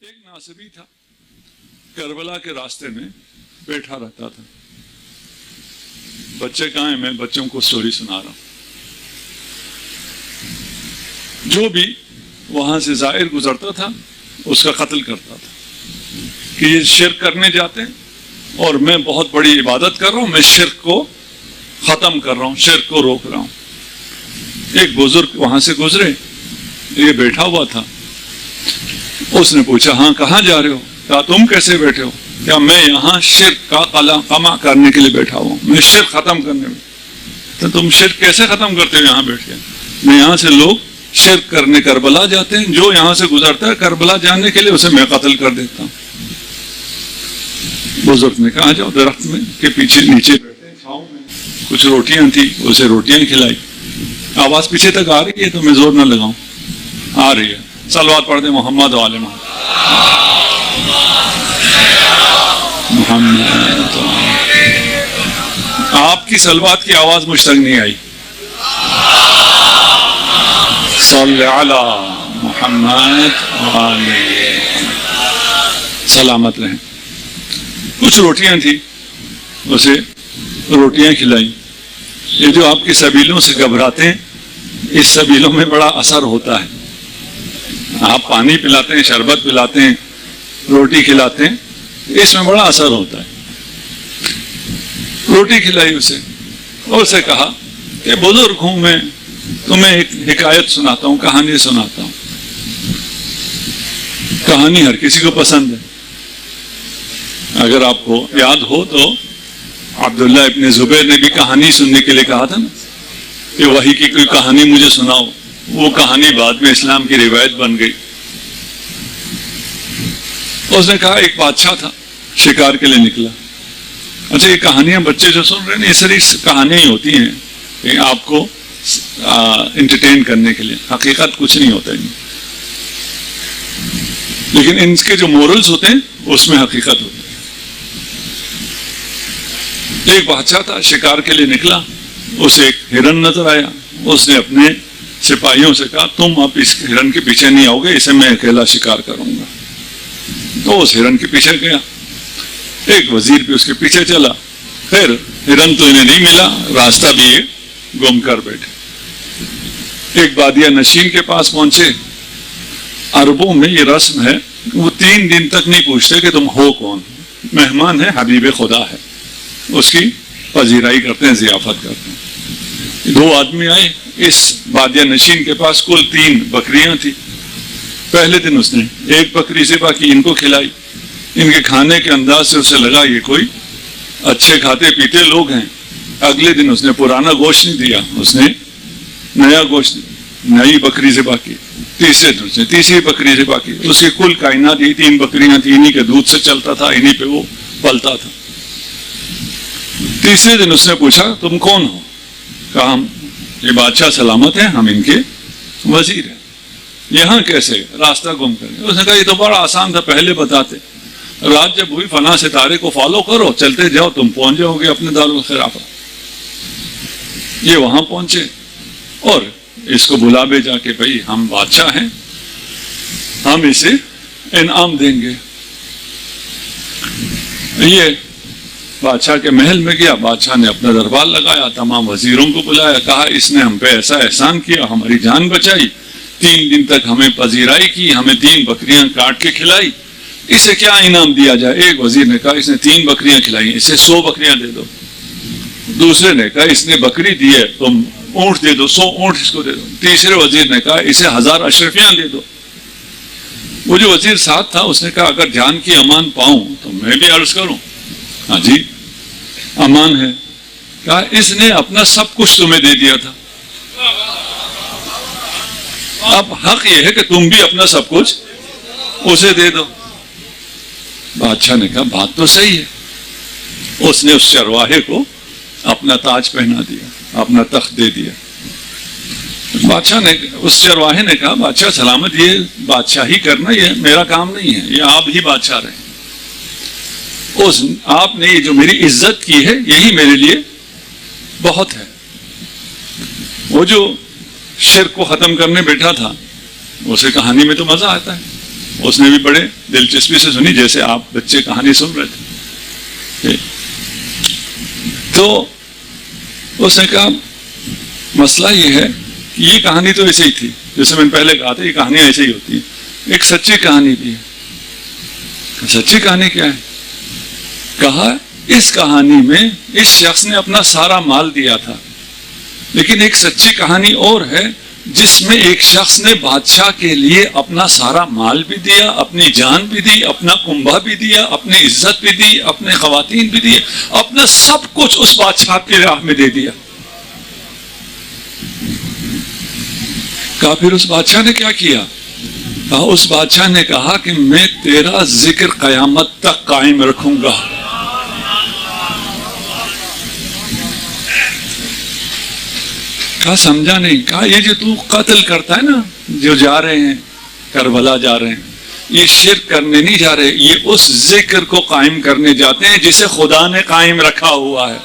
ایک ناصبی تھا، کربلا کے راستے میں بیٹھا رہتا تھا. بچے کہاں ہیں؟ میں بچوں کو سٹوری سنا رہا ہوں. جو بھی وہاں سے زائر گزرتا تھا اس کا قتل کرتا تھا کہ یہ شرک کرنے جاتے ہیں اور میں بہت بڑی عبادت کر رہا ہوں، میں شرک کو ختم کر رہا ہوں، شرک کو روک رہا ہوں. ایک بزرگ وہاں سے گزرے، یہ بیٹھا ہوا تھا. اس نے پوچھا ہاں کہاں جا رہے ہو؟ کہا تم کیسے بیٹھے ہو؟ کیا میں یہاں شرک کا قمع کرنے کے لیے بیٹھا ہوں، میں شرک ختم کرنے میں. تو تم شرک کیسے ختم کرتے ہو یہاں بیٹھ کے؟ میں یہاں سے لوگ شرک کرنے کربلا جاتے ہیں، جو یہاں سے گزرتا ہے کربلا جانے کے لیے اسے میں قتل کر دیتا ہوں. بزرگ نے کہا جاؤ درخت میں کے پیچھے نیچے بیٹھے چھاؤں میں. کچھ روٹیاں تھی، اسے روٹیاں کھلائی. آواز پیچھے تک آ رہی ہے تو میں زور نہ لگاؤں. آ رہی ہے. صلوات پڑھ دیں محمد و آل محمد. آپ کی صلوات کی آواز مجھ تک نہیں آئی. صلی علی محمد و آل سلامت رہیں. کچھ روٹیاں تھی، اسے روٹیاں کھلائیں. یہ جو آپ کی سبیلوں سے گھبراتے ہیں، اس سبیلوں میں بڑا اثر ہوتا ہے. آپ پانی پلاتے ہیں، شربت پلاتے ہیں، روٹی کھلاتے ہیں، اس میں بڑا اثر ہوتا ہے. روٹی کھلائی اسے اور اسے کہا کہ بزرگ ہوں میں، تمہیں ایک حکایت سناتا ہوں، کہانی سناتا ہوں. کہانی ہر کسی کو پسند ہے. اگر آپ کو یاد ہو تو عبداللہ ابن زبیر نے بھی کہانی سننے کے لیے کہا تھا نا کہ وحی کی کوئی کہانی مجھے سناؤ. وہ کہانی بعد میں اسلام کی روایت بن گئی. اس نے کہا ایک بادشاہ تھا، شکار کے لیے نکلا. اچھا یہ کہانیاں بچے جو سن رہے ہیں یہ ساری کہانیاں ہی ہوتی ہیں کہ آپ کو انٹرٹین کرنے کے لیے، حقیقت کچھ نہیں ہوتا ہے. لیکن ان کے جو مورلز ہوتے ہیں اس میں حقیقت ہوتی ہے. ایک بادشاہ تھا، شکار کے لیے نکلا. اسے ایک ہرن نظر آیا. اس نے اپنے سپاہیوں سے کہا تم اب اس ہرن کے پیچھے نہیں آؤ گے، اسے میں اکیلا شکار کروں گا. تو اس ہرن کے پیچھے گیا. ایک وزیر بھی اس کے پیچھے چلا. خیر ہرن تو انہیں نہیں ملا، راستہ بھی یہ گم کر بیٹھے. ایک بادیہ نشین کے پاس پہنچے. عربوں میں یہ رسم ہے، وہ 3 دن تک نہیں پوچھتے کہ تم ہو کون. مہمان ہے، حبیب خدا ہے، اس کی پذیرائی کرتے ہیں، ضیافت کرتے ہیں. 2 آدمی آئے. اس بادیہ نشین کے پاس کل 3 بکریاں تھیں. پہلے دن اس نے ایک بکری ذبح کی، ان کو کھلائی. ان کے کھانے کے انداز سے اسے لگا یہ کوئی اچھے کھاتے پیتے لوگ ہیں. اگلے دن اس نے پرانا گوشت نہیں دیا، اس نے نیا گوشت، نئی بکری ذبح کی. تیسرے دن اس نے تیسری بکری ذبح کی. اس کی کل کائنات یہ 3 بکریاں تھیں، انہی کے دودھ سے چلتا تھا، انہی پہ وہ پلتا تھا. تیسرے دن اس نے پوچھا تم کون ہو؟ کہا ہم یہ بادشاہ سلامت ہیں، ہم ان کے وزیر ہیں. یہاں کیسے؟ راستہ گم کر گئے. اس نے کہا یہ تو بڑا آسان تھا، پہلے بتاتے. رات جب ہوئی فلاں ستارے کو فالو کرو، چلتے جاؤ، تم پہنچ جاؤ گے اپنے دارالخلافہ. یہ وہاں پہنچے اور اس کو بلا بھیجا کہ بھائی ہم بادشاہ ہیں، ہم اسے انعام دیں گے. یہ بادشاہ کے محل میں گیا. بادشاہ نے اپنا دربار لگایا، تمام وزیروں کو بلایا. کہا اس نے ہم پہ ایسا احسان کیا، ہماری جان بچائی، 3 دن تک ہمیں پذیرائی کی، ہمیں 3 بکریاں کاٹ کے کھلائی، اسے کیا انعام دیا جائے؟ ایک وزیر نے کہا اس نے 3 بکریاں کھلائی، اسے 100 بکریاں دے دو. دوسرے نے کہا اس نے بکری دی ہے، تم اونٹ دے دو، 100 اونٹ اس کو دے دو. تیسرے وزیر نے کہا اسے 1000 اشرفیاں دے دو. وہ جو وزیر ساتھ تھا اس نے کہا اگر جان کی امان پاؤں تو میں بھی عرض کروں. ہاں جی امان ہے. کہا اس نے اپنا سب کچھ تمہیں دے دیا تھا، اب حق یہ ہے کہ تم بھی اپنا سب کچھ اسے دے دو. بادشاہ نے کہا بات تو صحیح ہے. اس نے اس چرواہے کو اپنا تاج پہنا دیا، اپنا تخت دے دیا. بادشاہ نے اس چرواہے نے کہا بادشاہ سلامت، یہ بادشاہی کرنا یہ میرا کام نہیں ہے، یہ آپ ہی بادشاہ رہے. آپ نے یہ جو میری عزت کی ہے یہی میرے لیے بہت ہے. وہ جو شرک کو ختم کرنے بیٹھا تھا، اسے کہانی میں تو مزہ آتا ہے. اس نے بھی بڑے دلچسپی سے سنی، جیسے آپ بچے کہانی سن رہے تھے. تو اس نے کہا مسئلہ یہ ہے کہ یہ کہانی تو ایسے ہی تھی، جیسے میں نے پہلے کہا تھا یہ کہانیاں ایسے ہی ہوتی ہیں، ایک سچی کہانی بھی ہے. سچی کہانی کیا ہے؟ کہا اس کہانی میں اس شخص نے اپنا سارا مال دیا تھا، لیکن ایک سچی کہانی اور ہے جس میں ایک شخص نے بادشاہ کے لیے اپنا سارا مال بھی دیا، اپنی جان بھی دی، اپنا کنبہ بھی دیا، اپنی عزت بھی دی، اپنے خواتین بھی دی، اپنا سب کچھ اس بادشاہ کی راہ میں دے دیا. کہا پھر اس بادشاہ نے کیا کیا؟ کہا اس بادشاہ نے کہا کہ میں تیرا ذکر قیامت تک قائم رکھوں گا. کہا سمجھا نہیں. کہا یہ جو تو قتل کرتا ہے نا، جو جا رہے ہیں کربلا جا رہے ہیں، یہ شرک کرنے نہیں جا رہے، یہ اس ذکر کو قائم کرنے جاتے ہیں جسے خدا نے قائم رکھا ہوا ہے.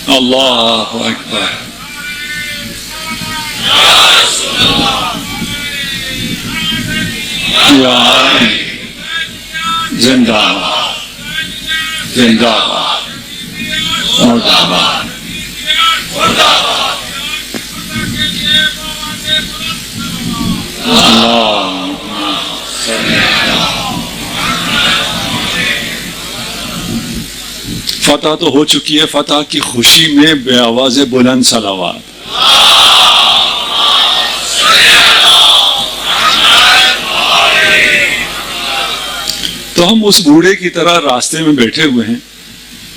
اللہ اکبر. زندہ باد، زندہ باد، مردہ باد. فتح تو ہو چکی ہے، فتح کی خوشی میں بے آواز بلند صلوات. تو ہم اس بوڑھے کی طرح راستے میں بیٹھے ہوئے ہیں،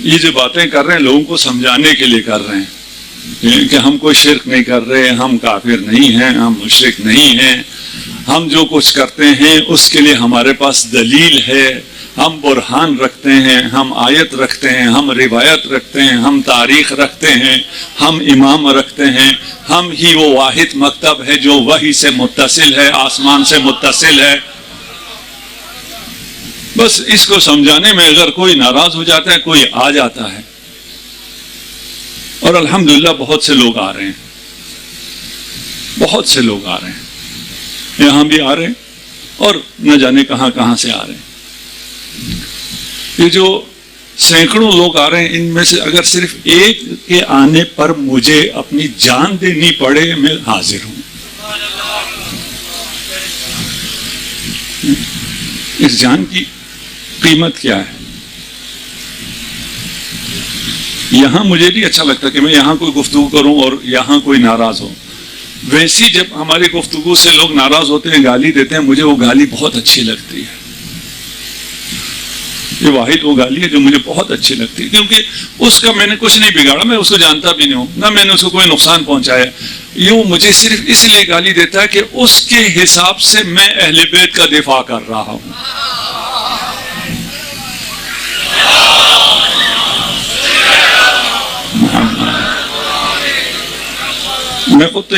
یہ جو باتیں کر رہے ہیں لوگوں کو سمجھانے کے لیے کر رہے ہیں کہ ہم کوئی شرک نہیں کر رہے، ہم کافر نہیں ہیں، ہم مشرک نہیں ہیں، ہم جو کچھ کرتے ہیں اس کے لیے ہمارے پاس دلیل ہے، ہم برہان رکھتے ہیں، ہم آیت رکھتے ہیں، ہم روایت رکھتے ہیں، ہم تاریخ رکھتے ہیں، ہم امام رکھتے ہیں، ہم ہی وہ واحد مکتب ہے جو وحی سے متصل ہے، آسمان سے متصل ہے. بس اس کو سمجھانے میں اگر کوئی ناراض ہو جاتا ہے، کوئی آ جاتا ہے، اور الحمدللہ بہت سے لوگ آ رہے ہیں، بہت سے لوگ آ رہے ہیں، یہاں بھی آ رہے ہیں اور نہ جانے کہاں کہاں سے آ رہے ہیں. یہ جو سینکڑوں لوگ آ رہے ہیں، ان میں سے اگر صرف ایک کے آنے پر مجھے اپنی جان دینی پڑے، میں حاضر ہوں. اس جان کی قیمت کیا ہے؟ یہاں مجھے بھی اچھا لگتا کہ میں یہاں کوئی گفتگو کروں اور یہاں کوئی ناراض ہو. ویسی جب ہماری گفتگو سے لوگ ناراض ہوتے ہیں، گالی دیتے ہیں، مجھے وہ گالی بہت اچھی لگتی ہے. یہ واحد وہ گالی ہے جو مجھے بہت اچھی لگتی ہے، کیونکہ اس کا میں نے کچھ نہیں بگاڑا، میں اس کو جانتا بھی نہیں ہوں، نہ میں نے اس کو کوئی نقصان پہنچایا. یوں مجھے صرف اس لیے گالی دیتا ہے کہ اس کے حساب سے میں اہل بیت کا دفاع کر رہا ہوں. میں خود